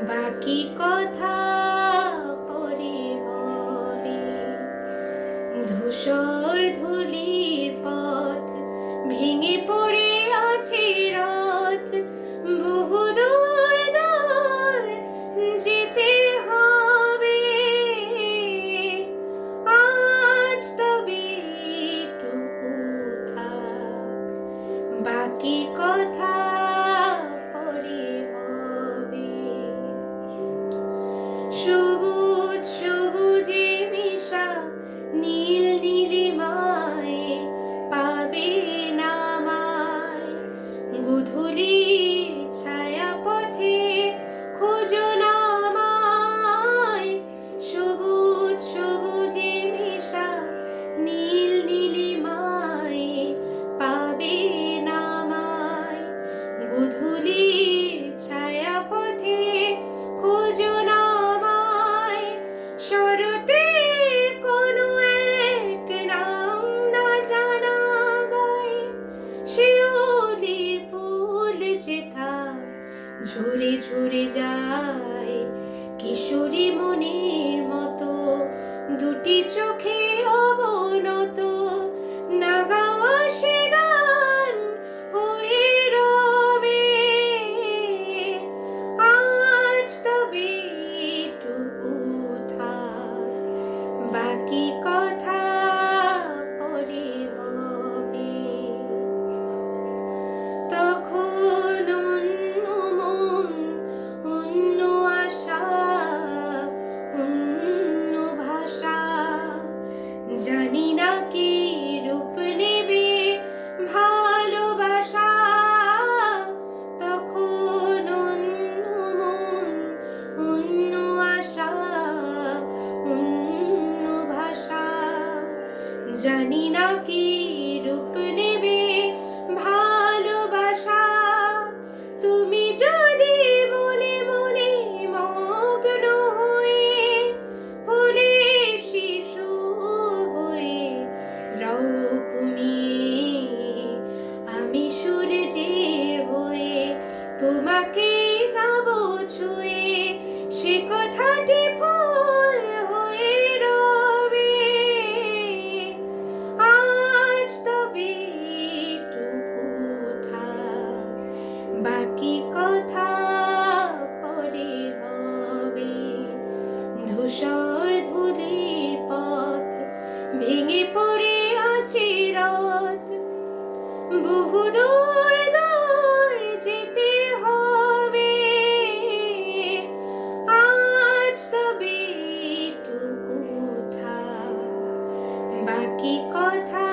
বাকি কথা পরে হবে। ধূসর ধূলির পথ ভেঙে পড়ে আছে রথ, বহুদূর দূর যেতে হবে। আজ তবে এটুকু থাক, বাকি কথা পরে হবে। সবুজ সবুজে মেশা নীল নীলিমায় পাবে না আমায়। গোধূলির ছায়া পথে খোঁজো না আমায়। সবুজ সবুজে মেশা নীল নীলিমায় পাবে না আমায়। গোধূলির ছায়া পথে খোঁজো না আমায়। শরতের কোনো এক নাম না জানা গায়ে, শিউলির ফুল যেথা ঝরে ঝরে যায়। কিশোরী মনের মতো দুটি চোখে অবনত, না গাওয়া সে গান হয়ে রবে। আজ তবে এটুকু থাক, বাকি কথা পরে হবে। তখন অন্য মন, অন্য আশা, অন্য ভাষা। জানি না কি রূপ নেবে ভালোবাসা। তখন অন্য মন, অন্য আশা, অন্য ভাষা। জানি না কি রূপ নেবে ভালোবাসা। তুমি যদি মনে মনে মগ্ন হয়ে ফুলের শিশু হয়ে রও ঘুমিয়ে, আমি সূর্যের হয়ে তোমাকে যাব ছুঁয়ে। সে কথাটি ভুল হয়ে রবে। আজ তবে এটুকু থাক, বাকি কথা পরে হবে। ধূসর ধূলির পথ ভেঙে পড়ে আছে রথ, বহুদূর দূর যেতে হবে। আজ তবে এটুকু থাক, বাকি কথা